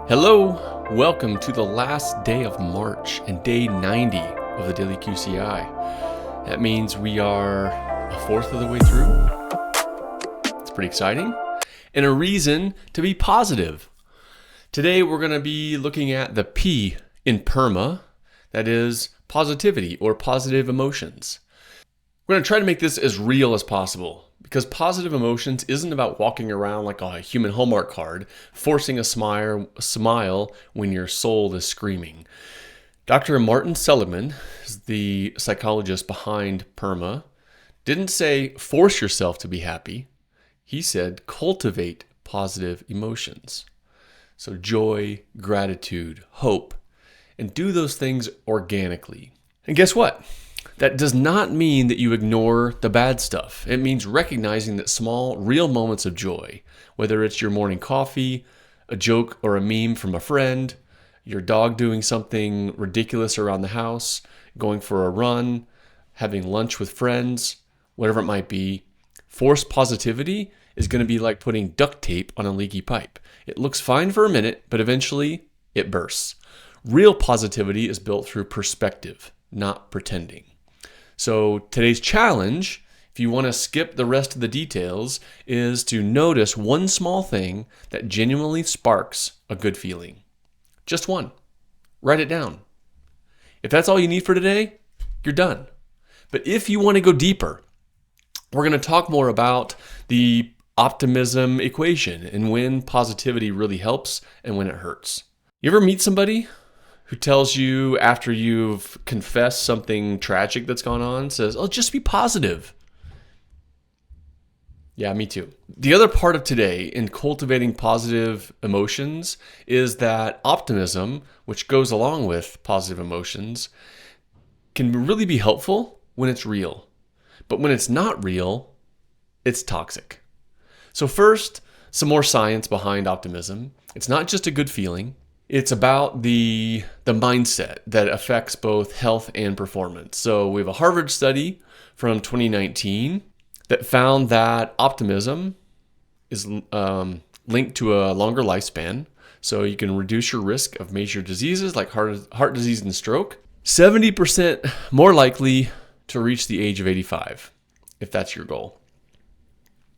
Hello, welcome to the last day of March and day 90 of the Daily QCI. That means we are a fourth of the way through. It's pretty exciting and a reason to be positive. Today we're going to be looking at the P in PERMA, that is positivity or positive emotions. We're going to try to make this as real as possible because positive emotions isn't about walking around like a human Hallmark card, forcing a smile when your soul is screaming. Dr. Martin Seligman, the psychologist behind PERMA, didn't say force yourself to be happy. He said cultivate positive emotions. So joy, gratitude, hope, and do those things organically. And guess what? That does not mean that you ignore the bad stuff. It means recognizing that small, real moments of joy, whether it's your morning coffee, a joke or a meme from a friend, your dog doing something ridiculous around the house, going for a run, having lunch with friends, whatever it might be, forced positivity is going to be like putting duct tape on a leaky pipe. It looks fine for a minute, but eventually it bursts. Real positivity is built through perspective, not pretending. So today's challenge, if you want to skip the rest of the details, is to notice one small thing that genuinely sparks a good feeling. Just one. Write it down. If that's all you need for today, you're done. But if you want to go deeper, we're going to talk more about the optimism equation and when positivity really helps and when it hurts. You ever meet somebody who tells you after you've confessed something tragic that's gone on, says, "Oh, just be positive." Yeah, me too. The other part of today in cultivating positive emotions is that optimism, which goes along with positive emotions, can really be helpful when it's real. But when it's not real, it's toxic. So first, some more science behind optimism. It's not just a good feeling. It's about the mindset that affects both health and performance. So we have a Harvard study from 2019 that found that optimism is linked to a longer lifespan. So you can reduce your risk of major diseases like heart disease and stroke. 70% more likely to reach the age of 85, if that's your goal.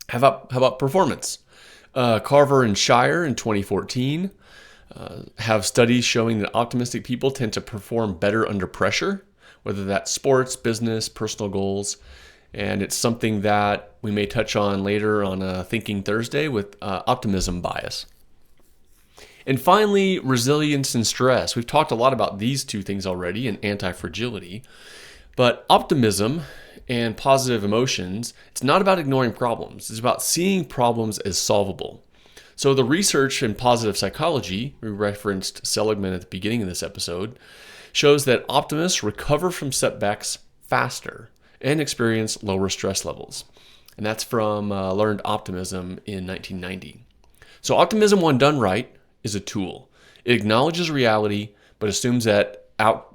How about performance? Carver and Shire in 2014 have studies showing that optimistic people tend to perform better under pressure, whether that's sports, business, personal goals. And it's something that we may touch on later on Thinking Thursday with optimism bias. And finally, resilience and stress. We've talked a lot about these two things already in anti-fragility. But optimism and positive emotions, it's not about ignoring problems. It's about seeing problems as solvable. So the research in positive psychology, we referenced Seligman at the beginning of this episode, shows that optimists recover from setbacks faster and experience lower stress levels. And that's from Learned Optimism in 1990. So optimism, when done right, is a tool. It acknowledges reality, but assumes that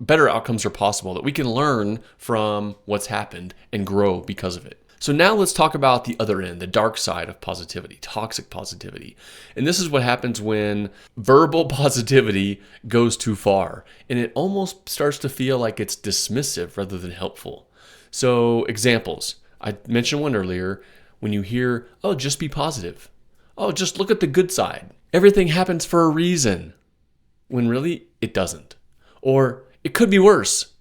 better outcomes are possible, that we can learn from what's happened and grow because of it. So now let's talk about the other end, the dark side of positivity, toxic positivity. And this is what happens when verbal positivity goes too far and it almost starts to feel like it's dismissive rather than helpful. So examples, I mentioned one earlier, when you hear, "Oh, just be positive. Oh, just look at the good side. Everything happens for a reason," when really it doesn't. Or it could be worse.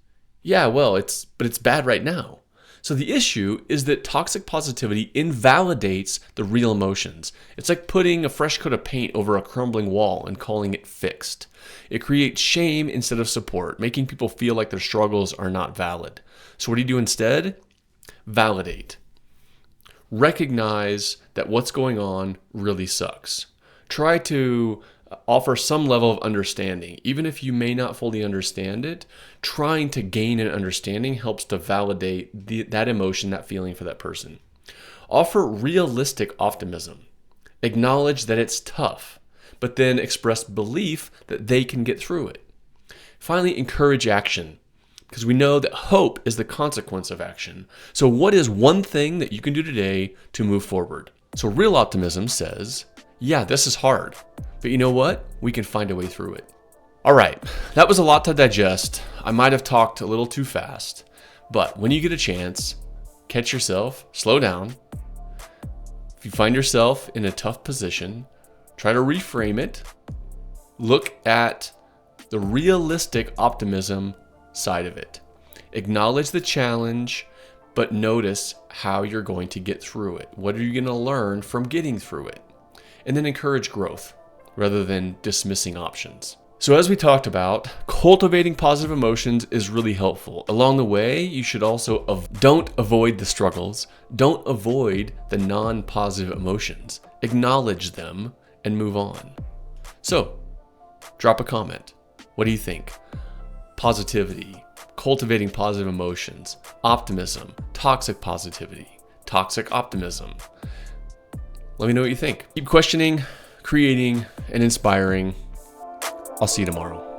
Yeah, well, it's bad right now. So the issue is that toxic positivity invalidates the real emotions. It's like putting a fresh coat of paint over a crumbling wall and calling it fixed. It creates shame instead of support, making people feel like their struggles are not valid. So what do you do instead? Validate. Recognize that what's going on really sucks. Try to offer some level of understanding. Even if you may not fully understand it, trying to gain an understanding helps to validate that emotion, that feeling for that person. Offer realistic optimism. Acknowledge that it's tough, but then express belief that they can get through it. Finally, encourage action, because we know that hope is the consequence of action. So what is one thing that you can do today to move forward? So real optimism says, yeah, this is hard, But you know what? We can find a way through it. All right, that was a lot to digest. I might have talked a little too fast, but when you get a chance, catch yourself, slow down. If you find yourself in a tough position, try to reframe it. Look at the realistic optimism side of it. Acknowledge the challenge, but notice how you're going to get through it. What are you going to learn from getting through it? And then encourage growth rather than dismissing options. So as we talked about, cultivating positive emotions is really helpful. Along the way, you should also don't avoid the struggles. Don't avoid the non-positive emotions. Acknowledge them and move on. So, drop a comment. What do you think? Positivity, cultivating positive emotions, optimism, toxic positivity, toxic optimism. Let me know what you think. Keep questioning, creating, and inspiring. I'll see you tomorrow.